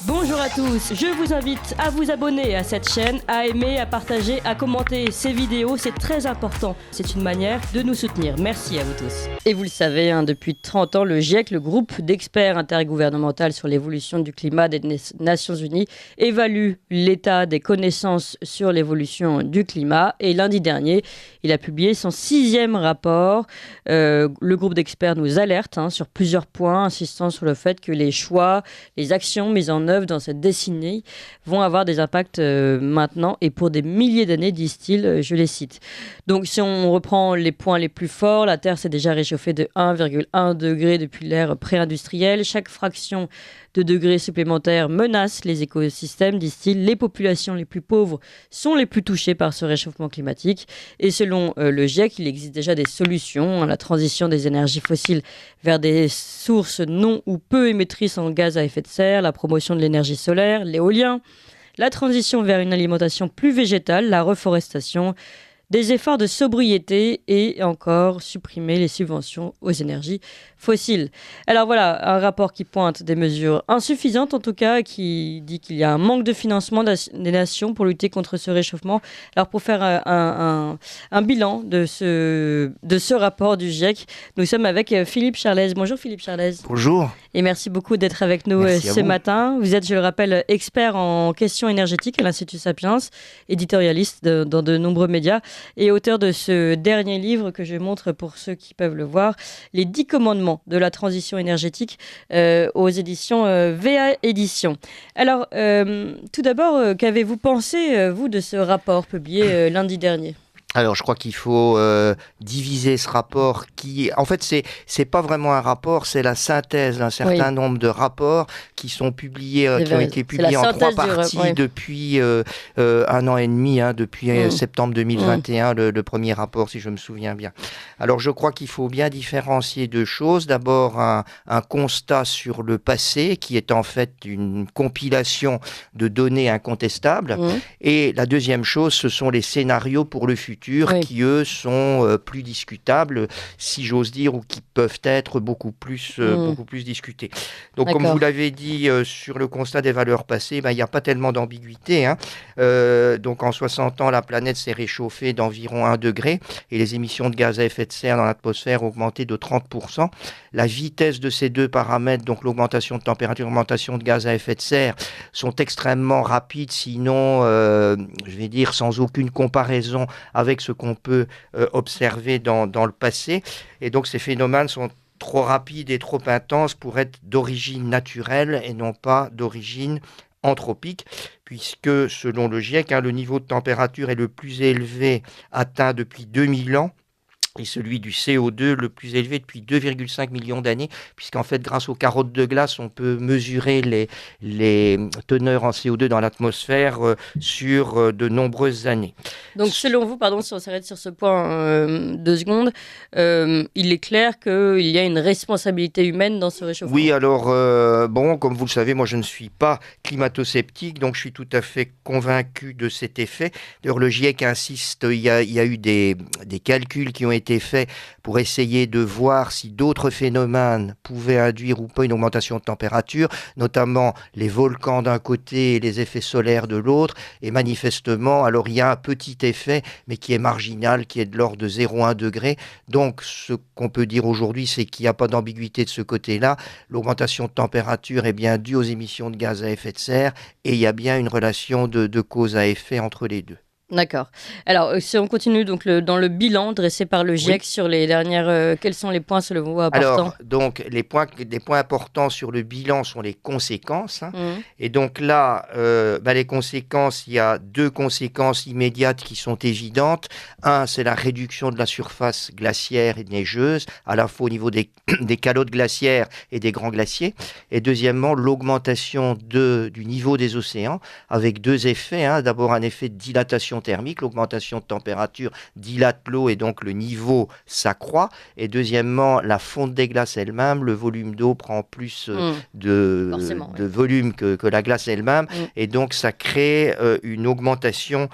Bonjour à tous, je vous invite à vous abonner à cette chaîne, à aimer, à partager, à commenter ces vidéos, c'est très important. C'est une manière de nous soutenir. Merci à vous tous. Et vous le savez, depuis 30 ans, le GIEC, le groupe d'experts intergouvernemental sur l'évolution du climat des Nations Unies, évalue l'état des connaissances sur l'évolution du climat. Et lundi dernier, il a publié son 6e rapport. Le groupe d'experts nous alerte sur plusieurs points, insistant sur le fait que les choix, les actions mises en œuvre dans cette décennie vont avoir des impacts maintenant et pour des milliers d'années, disent-ils, je les cite. Donc si on reprend les points les plus forts, la Terre s'est déjà réchauffée de 1,1 degré depuis l'ère pré-industrielle. Chaque fraction de degrés supplémentaires menace les écosystèmes, disent-ils. Les populations les plus pauvres sont les plus touchées par ce réchauffement climatique. Et selon le GIEC, il existe déjà des solutions. La transition des énergies fossiles vers des sources non ou peu émettrices en gaz à effet de serre, la promotion de l'énergie solaire, l'éolien, la transition vers une alimentation plus végétale, la reforestation, des efforts de sobriété et encore supprimer les subventions aux énergies fossiles. Alors voilà, un rapport qui pointe des mesures insuffisantes en tout cas, qui dit qu'il y a un manque de financement des nations pour lutter contre ce réchauffement. Alors pour faire un bilan de ce rapport du GIEC, nous sommes avec Philippe Charlès. Bonjour Philippe Charlès. Bonjour. Et merci beaucoup d'être avec nous ce matin. Vous êtes, je le rappelle, expert en questions énergétiques à l'Institut Sapiens, éditorialiste dans de nombreux médias et auteur de ce dernier livre que je montre pour ceux qui peuvent le voir, Les 10 commandements de la transition énergétique aux éditions VA Éditions. Alors, tout d'abord, qu'avez-vous pensé, vous, de ce rapport publié lundi dernier ? Alors, je crois qu'il faut diviser ce rapport qui... En fait, c'est pas vraiment un rapport, c'est la synthèse d'un certain nombre de rapports qui sont publiés, qui ont été publiés en 3 parties depuis 1 an et demi, depuis septembre 2021, le premier rapport, si je me souviens bien. Alors, je crois qu'il faut bien différencier 2 choses. D'abord, un constat sur le passé, qui est en fait une compilation de données incontestables. Et la deuxième chose, ce sont les scénarios pour le futur. Qui, eux, sont plus discutables, si j'ose dire, ou qui peuvent être beaucoup plus discutés. Donc, comme vous l'avez dit, sur le constat des valeurs passées, il n'y a pas tellement d'ambiguïté. Donc, en 60 ans, la planète s'est réchauffée d'environ 1 degré et les émissions de gaz à effet de serre dans l'atmosphère ont augmenté de 30%. La vitesse de ces 2 paramètres, donc l'augmentation de température, l'augmentation de gaz à effet de serre, sont extrêmement rapides, sinon, je vais dire, sans aucune comparaison avec ce qu'on peut observer dans le passé. Et donc, ces phénomènes sont trop rapides et trop intenses pour être d'origine naturelle et non pas d'origine anthropique, puisque, selon le GIEC, le niveau de température est le plus élevé atteint depuis 2000 ans. Et celui du CO2 le plus élevé depuis 2,5 millions d'années, puisqu'en fait, grâce aux carottes de glace, on peut mesurer les teneurs en CO2 dans l'atmosphère sur de nombreuses années. Donc, selon vous, si on s'arrête sur ce point 2 secondes, il est clair qu'il y a une responsabilité humaine dans ce réchauffement. Oui, alors, comme vous le savez, moi, je ne suis pas climato-sceptique, donc je suis tout à fait convaincu de cet effet. D'ailleurs, le GIEC insiste, il y a eu des calculs qui ont été faits pour essayer de voir si d'autres phénomènes pouvaient induire ou pas une augmentation de température, notamment les volcans d'un côté et les effets solaires de l'autre. Et manifestement, alors il y a un petit effet, mais qui est marginal, qui est de l'ordre de 0,1 degré. Donc, ce qu'on peut dire aujourd'hui, c'est qu'il n'y a pas d'ambiguïté de ce côté-là. L'augmentation de température est bien due aux émissions de gaz à effet de serre et il y a bien une relation de cause à effet entre les deux. D'accord. Alors, si on continue donc dans le bilan dressé par le GIEC sur les dernières... quels sont les points selon vous importants ? Alors, donc, les points importants sur le bilan sont les conséquences. Et donc là, les conséquences, il y a 2 conséquences immédiates qui sont évidentes. Un, c'est la réduction de la surface glaciaire et neigeuse, à la fois au niveau des calottes glaciaires et des grands glaciers. Et deuxièmement, l'augmentation du niveau des océans, avec 2 effets. D'abord, un effet de dilatation thermique, l'augmentation de température dilate l'eau et donc le niveau s'accroît. Et deuxièmement, la fonte des glaces elle-même, le volume d'eau prend plus de volume que la glace elle-même et donc ça crée une augmentation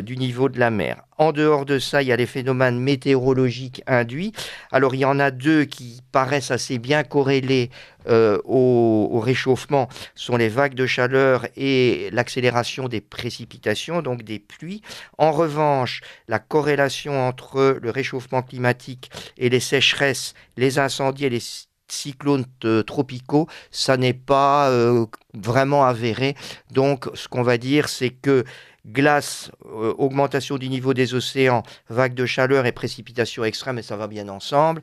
du niveau de la mer. En dehors de ça, il y a les phénomènes météorologiques induits. Alors, il y en a deux qui paraissent assez bien corrélés au réchauffement, sont les vagues de chaleur et l'accélération des précipitations, donc des pluies. En revanche, la corrélation entre le réchauffement climatique et les sécheresses, les incendies et les cyclones tropicaux, ça n'est pas vraiment avéré. Donc, ce qu'on va dire, c'est que glace, augmentation du niveau des océans, vagues de chaleur et précipitations extrêmes, et ça va bien ensemble,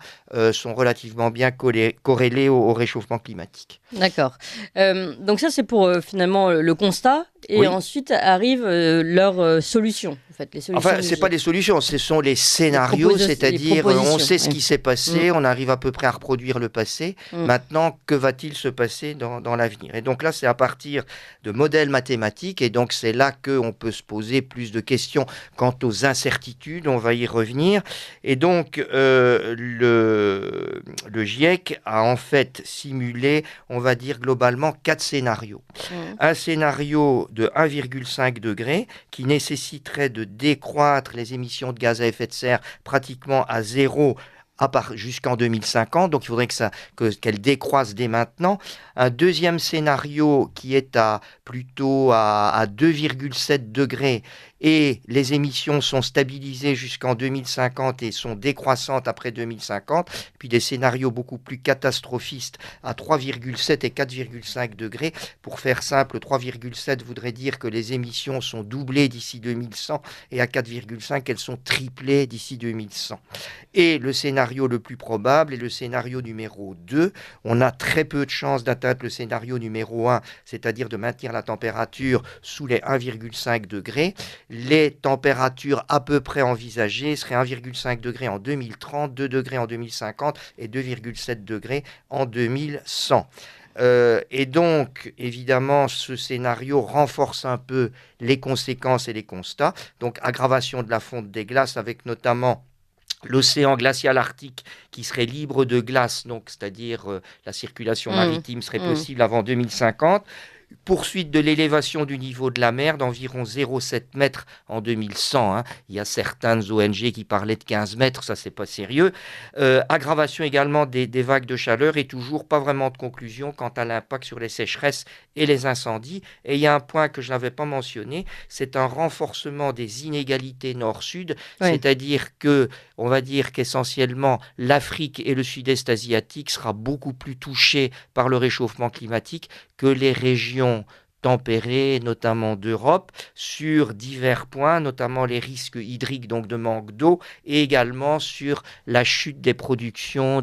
sont relativement bien corrélés au réchauffement climatique. D'accord. Donc ça, c'est pour finalement le constat. Et ensuite arrivent leurs solutions. En fait, les solutions. Enfin, ce n'est pas des solutions, ce sont les scénarios, c'est-à-dire on sait ce qui s'est passé, on arrive à peu près à reproduire le passé. Maintenant, que va-t-il se passer dans l'avenir? Et donc là, c'est à partir de modèles mathématiques, et donc c'est là qu'on peut se poser plus de questions quant aux incertitudes, on va y revenir. Et donc, le GIEC a en fait simulé, on va dire globalement, 4 scénarios. Un scénario de 1,5 degré qui nécessiterait de décroître les émissions de gaz à effet de serre pratiquement à zéro jusqu'en 2050, donc il faudrait qu'elle décroisse dès maintenant. Un deuxième scénario qui est plutôt à 2,7 degrés et les émissions sont stabilisées jusqu'en 2050 et sont décroissantes après 2050, puis des scénarios beaucoup plus catastrophistes à 3,7 et 4,5 degrés. Pour faire simple, 3,7 voudrait dire que les émissions sont doublées d'ici 2100 et à 4,5, elles sont triplées d'ici 2100. Et le scénario le plus probable est le scénario numéro 2. On a très peu de chances d'atteindre le scénario numéro 1, c'est-à-dire de maintenir la température sous les 1,5 degrés. Les températures à peu près envisagées seraient 1,5 degré en 2030, 2 degrés en 2050 et 2,7 degrés en 2100. Et donc, évidemment, ce scénario renforce un peu les conséquences et les constats. Donc, aggravation de la fonte des glaces avec notamment l'océan glacial arctique qui serait libre de glace, donc c'est-à-dire la circulation maritime serait possible avant 2050. Poursuite de l'élévation du niveau de la mer d'environ 0,7 mètres en 2100. Hein. Il y a certaines ONG qui parlaient de 15 mètres, ça c'est pas sérieux. Aggravation également des vagues de chaleur et toujours pas vraiment de conclusion quant à l'impact sur les sécheresses et les incendies. Et il y a un point que je n'avais pas mentionné, c'est un renforcement des inégalités nord-sud, c'est-à-dire que, on va dire qu'essentiellement l'Afrique et le sud-est asiatique sera beaucoup plus touchés par le réchauffement climatique que les régions tempérées, notamment d'Europe, sur divers points, notamment les risques hydriques, donc de manque d'eau, et également sur la chute des productions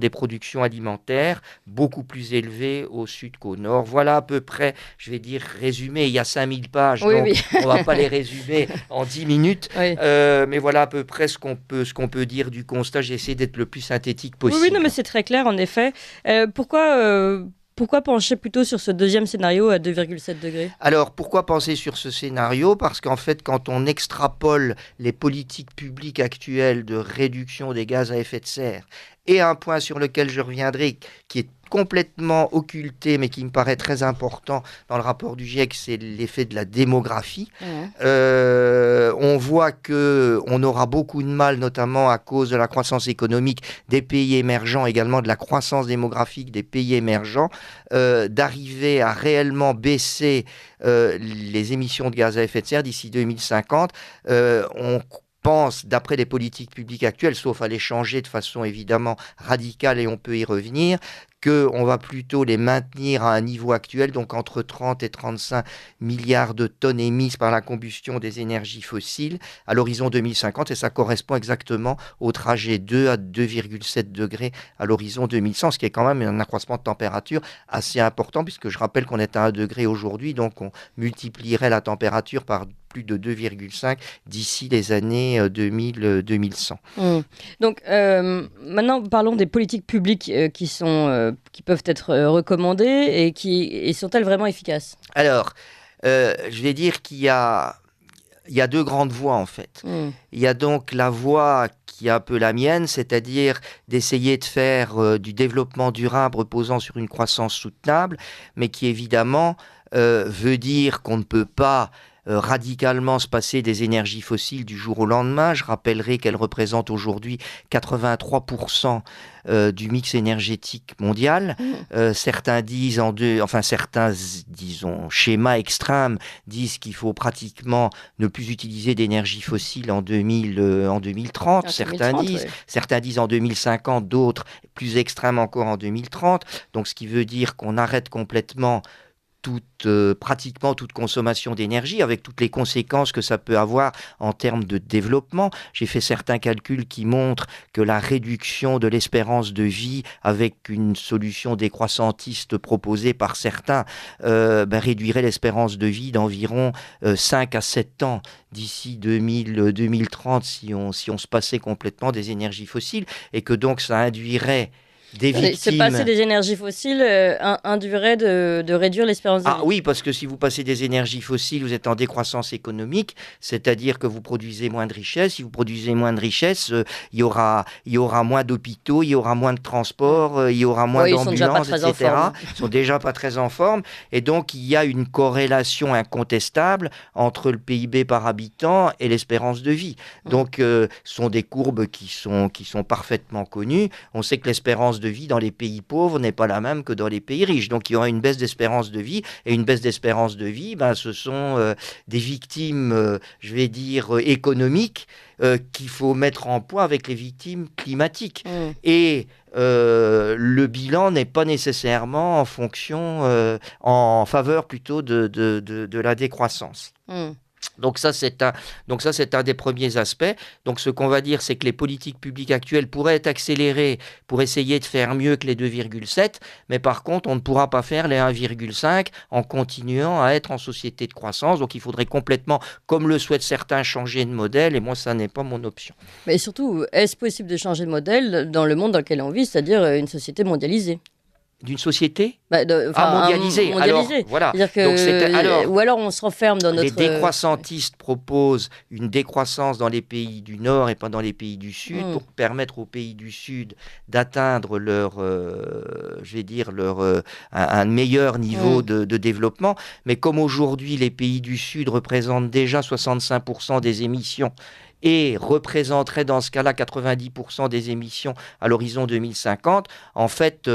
alimentaires, beaucoup plus élevées au sud qu'au nord. Voilà à peu près, je vais dire, résumé. Il y a 5000 pages, donc on ne va pas les résumer en 10 minutes, mais voilà à peu près ce qu'on peut dire du constat. J'ai essayé d'être le plus synthétique possible. Oui, non, mais c'est très clair, en effet. Pourquoi pencher plutôt sur ce deuxième scénario à 2,7 degrés? Alors, pourquoi penser sur ce scénario? Parce qu'en fait, quand on extrapole les politiques publiques actuelles de réduction des gaz à effet de serre, et un point sur lequel je reviendrai, qui est complètement occulté, mais qui me paraît très important dans le rapport du GIEC, c'est l'effet de la démographie. On voit qu'on aura beaucoup de mal, notamment à cause de la croissance économique des pays émergents, également de la croissance démographique des pays émergents, d'arriver à réellement baisser les émissions de gaz à effet de serre d'ici 2050. On pense, d'après les politiques publiques actuelles, sauf à les changer de façon évidemment radicale, et on peut y revenir, qu'on va plutôt les maintenir à un niveau actuel, donc entre 30 et 35 milliards de tonnes émises par la combustion des énergies fossiles à l'horizon 2050, et ça correspond exactement au trajet 2 à 2,7 degrés à l'horizon 2100, ce qui est quand même un accroissement de température assez important, puisque je rappelle qu'on est à 1 degré aujourd'hui, donc on multiplierait la température par plus de 2,5 d'ici les années 2100. Donc maintenant parlons des politiques publiques qui peuvent être recommandées et sont-elles vraiment efficaces? Alors, je vais dire qu'il y a deux grandes voies en fait. Il y a donc la voie qui est un peu la mienne, c'est-à-dire d'essayer de faire du développement durable reposant sur une croissance soutenable, mais qui évidemment veut dire qu'on ne peut pas radicalement se passer des énergies fossiles du jour au lendemain. Je rappellerai qu'elles représentent aujourd'hui 83% du mix énergétique mondial. Certains disent certains, disons, schémas extrêmes disent qu'il faut pratiquement ne plus utiliser d'énergie fossile en 2030. Certains disent en 2050, d'autres plus extrêmes encore en 2030. Donc, ce qui veut dire qu'on arrête complètement pratiquement toute consommation d'énergie, avec toutes les conséquences que ça peut avoir en termes de développement. J'ai fait certains calculs qui montrent que la réduction de l'espérance de vie, avec une solution décroissantiste proposée par certains, réduirait l'espérance de vie d'environ 5 à 7 ans d'ici 2030 si on se passait complètement des énergies fossiles, et que donc ça induirait des victimes. Se passer des énergies fossiles induirait de réduire l'espérance de vie. Oui, parce que si vous passez des énergies fossiles, vous êtes en décroissance économique, c'est-à-dire que vous produisez moins de richesses. Si vous produisez moins de richesses, il y aura moins d'hôpitaux, il y aura moins de transports, il y aura moins d'ambulances, etc. Ils sont déjà pas très en forme. Et donc, il y a une corrélation incontestable entre le PIB par habitant et l'espérance de vie. Donc, ce sont des courbes qui sont parfaitement connues. On sait que l'espérance de vie dans les pays pauvres n'est pas la même que dans les pays riches. Donc il y aura une baisse d'espérance de vie, et une baisse d'espérance de vie, ce sont des victimes, économiques qu'il faut mettre en poids avec les victimes climatiques. Et le bilan n'est pas nécessairement en faveur plutôt de la décroissance. Donc ça, c'est un des premiers aspects. Donc ce qu'on va dire, c'est que les politiques publiques actuelles pourraient être accélérées pour essayer de faire mieux que les 2,7, mais par contre, on ne pourra pas faire les 1,5 en continuant à être en société de croissance. Donc il faudrait complètement, comme le souhaitent certains, changer de modèle, et moi, ça n'est pas mon option. Mais surtout, est-ce possible de changer de modèle dans le monde dans lequel on vit, c'est-à-dire une société mondialisée ? D'une société mondialisée. Alors, voilà. Ou alors on se renferme dans notre... Les décroissantistes proposent une décroissance dans les pays du Nord et pas dans les pays du Sud, pour permettre aux pays du Sud d'atteindre un meilleur niveau de développement. Mais comme aujourd'hui, les pays du Sud représentent déjà 65% des émissions et représenterait dans ce cas-là 90% des émissions à l'horizon 2050, en fait,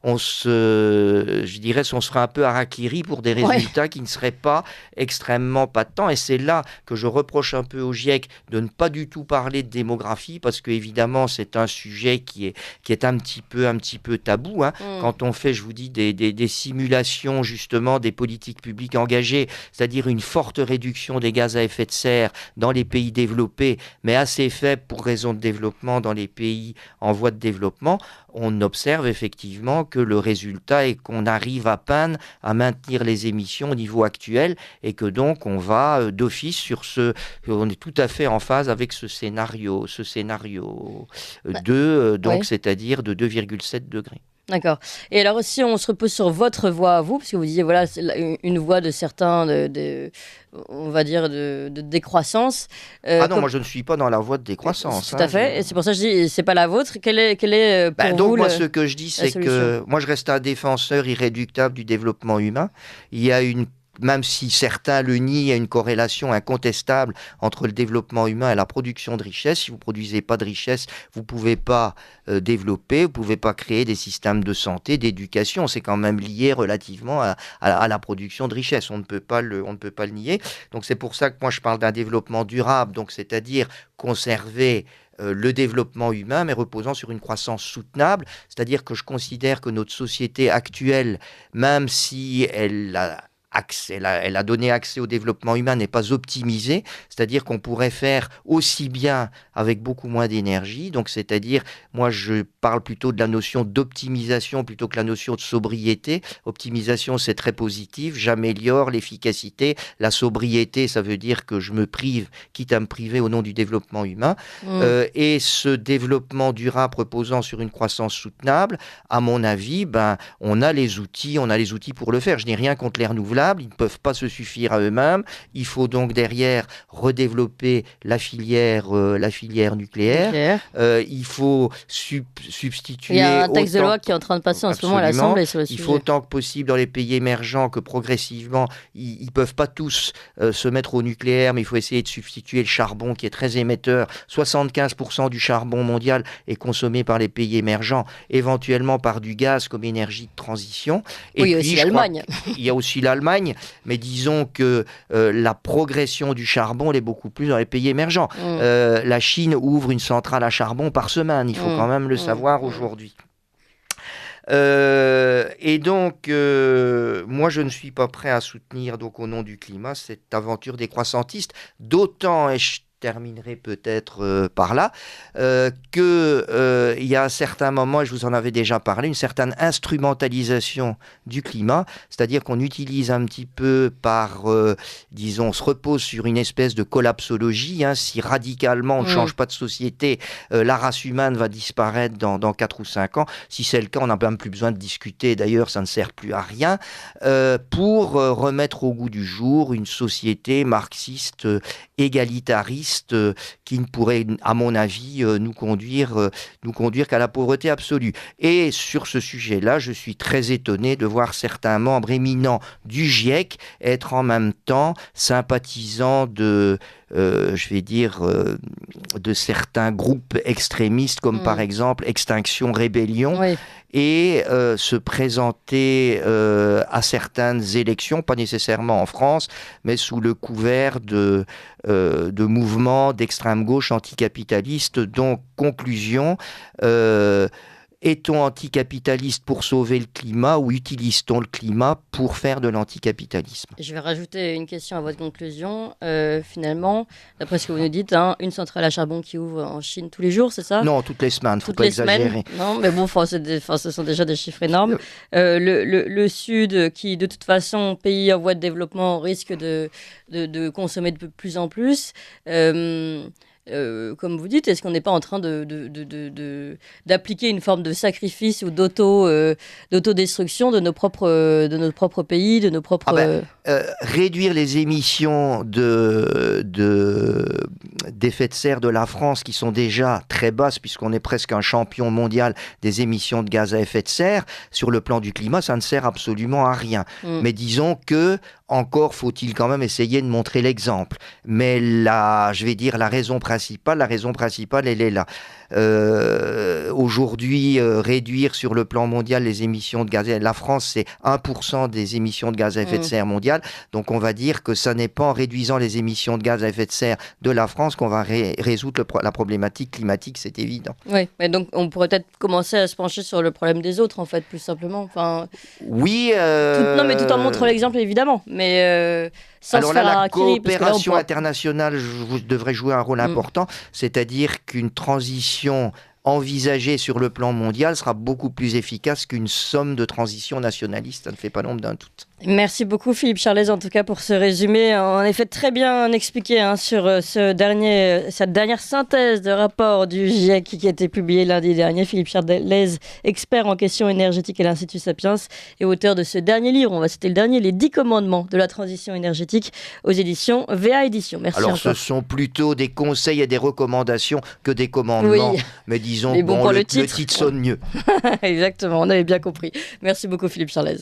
on serait un peu harakiri pour des résultats qui ne seraient pas extrêmement patents. Et c'est là que je reproche un peu au GIEC de ne pas du tout parler de démographie, parce que évidemment c'est un sujet qui est un petit peu tabou. Quand on fait, je vous dis, des simulations justement des politiques publiques engagées, c'est-à-dire une forte réduction des gaz à effet de serre dans les pays développés, mais assez faible pour raison de développement dans les pays en voie de développement, on observe effectivement que le résultat est qu'on arrive à peine à maintenir les émissions au niveau actuel, et que donc on va d'office on est tout à fait en phase avec ce scénario 2, c'est-à-dire de 2,7 degrés. D'accord. Et alors aussi, on se repose sur votre voix à vous, parce que vous disiez, voilà, c'est une voix de certains, on va dire, de décroissance. Moi je ne suis pas dans la voie de décroissance. Tout à fait, et c'est pour ça que je dis, c'est pas la vôtre. Quelle est pour vous donc moi, ce que je dis, c'est que moi je reste un défenseur irréductable du développement humain. Il y a même si certains le nient, il y a une corrélation incontestable entre le développement humain et la production de richesse. Si vous ne produisez pas de richesse, vous ne pouvez pas développer, vous ne pouvez pas créer des systèmes de santé, d'éducation. C'est quand même lié relativement à la production de richesse. On ne peut pas le nier. Donc c'est pour ça que moi je parle d'un développement durable, donc c'est-à-dire conserver le développement humain, mais reposant sur une croissance soutenable. C'est-à-dire que je considère que notre société actuelle, même si elle a donné accès au développement humain, n'est pas optimisée, c'est-à-dire qu'on pourrait faire aussi bien avec beaucoup moins d'énergie. Donc, c'est-à-dire, moi, je parle plutôt de la notion d'optimisation plutôt que la notion de sobriété. Optimisation, c'est très positif, j'améliore l'efficacité. La sobriété, ça veut dire que je me prive, quitte à me priver au nom du développement humain. Et ce développement durable reposant sur une croissance soutenable, à mon avis, on a les outils pour le faire. Je n'ai rien contre les renouvelables. renouvelables, ils ne peuvent pas se suffire à eux-mêmes. Il faut donc derrière redévelopper la filière nucléaire. Il faut substituer... Il y a un texte de loi qui est en train de passer en ce moment à l'Assemblée sur le sujet. Il faut autant que possible dans les pays émergents que progressivement, ils ne peuvent pas tous se mettre au nucléaire, mais il faut essayer de substituer le charbon qui est très émetteur. 75% du charbon mondial est consommé par les pays émergents, éventuellement par du gaz comme énergie de transition. Et oui, puis, aussi l'Allemagne. Il y a aussi l'Allemagne, mais disons que la progression du charbon, elle est beaucoup plus dans les pays émergents. La Chine ouvre une centrale à charbon par semaine, il faut quand même le savoir aujourd'hui. Et donc, moi, je ne suis pas prêt à soutenir, donc, au nom du climat, cette aventure décroissantiste, d'autant, et je terminerai peut-être par là, qu'il y a un certain moment, et je vous en avais déjà parlé, une certaine instrumentalisation du climat, c'est-à-dire qu'on utilise un petit peu disons, on se repose sur une espèce de collapsologie, si radicalement on ne change pas de société, la race humaine va disparaître dans 4 ou 5 ans. Si c'est le cas, on n'a même plus besoin de discuter, d'ailleurs ça ne sert plus à rien, pour remettre au goût du jour une société marxiste égalitariste qui ne pourrait, à mon avis, nous conduire qu'à la pauvreté absolue. Et sur ce sujet-là, je suis très étonné de voir certains membres éminents du GIEC être en même temps sympathisants de certains groupes extrémistes comme par exemple Extinction Rébellion, et se présenter à certaines élections, pas nécessairement en France, mais sous le couvert de mouvements d'extrême gauche anticapitalistes. Donc, conclusion, est-on anticapitaliste pour sauver le climat ou utilise-t-on le climat pour faire de l'anticapitalisme ? Je vais rajouter une question à votre conclusion. Finalement, d'après ce que vous nous dites, une centrale à charbon qui ouvre en Chine tous les jours, c'est ça ? Non, toutes les semaines, il ne faut pas exagérer. Non, mais bon, ce sont déjà des chiffres énormes. Le Sud, qui de toute façon, pays en voie de développement, risque de consommer de plus en plus. Comme vous dites, est-ce qu'on n'est pas en train d'appliquer une forme de sacrifice ou d'autodestruction de nos propres pays, de nos propres... réduire les émissions d'effet de serre de la France, qui sont déjà très basses, puisqu'on est presque un champion mondial des émissions de gaz à effet de serre, sur le plan du climat, ça ne sert absolument à rien. Mais disons que encore faut-il quand même essayer de montrer l'exemple. Mais la raison principale, elle est là. Aujourd'hui, réduire sur le plan mondial les émissions de gaz à effet de serre, la France, c'est 1% des émissions de gaz à effet de serre mondiales. Donc, on va dire que ça n'est pas en réduisant les émissions de gaz à effet de serre de la France qu'on va résoudre la problématique climatique, c'est évident. Oui, mais donc on pourrait peut-être commencer à se pencher sur le problème des autres, en fait, plus simplement. Enfin, oui. Tout en montrant l'exemple, évidemment. Mais sans se faire la coopération internationale devrait jouer un rôle important, c'est-à-dire qu'une transition envisagée sur le plan mondial sera beaucoup plus efficace qu'une somme de transitions nationalistes. Ça ne fait pas l'ombre d'un doute. Merci beaucoup Philippe Charlez, en tout cas, pour ce résumé en effet très bien expliqué sur cette dernière synthèse de rapport du GIEC qui a été publié lundi dernier. Philippe Charlez, expert en questions énergétiques à l'Institut Sapiens et auteur de ce dernier livre, on va citer le dernier, Les 10 commandements de la transition énergétique, aux éditions VA Éditions. Merci encore. Ce sont plutôt des conseils et des recommandations que des commandements, mais disons que le titre sonne mieux. Exactement, on avait bien compris. Merci beaucoup Philippe Charlez.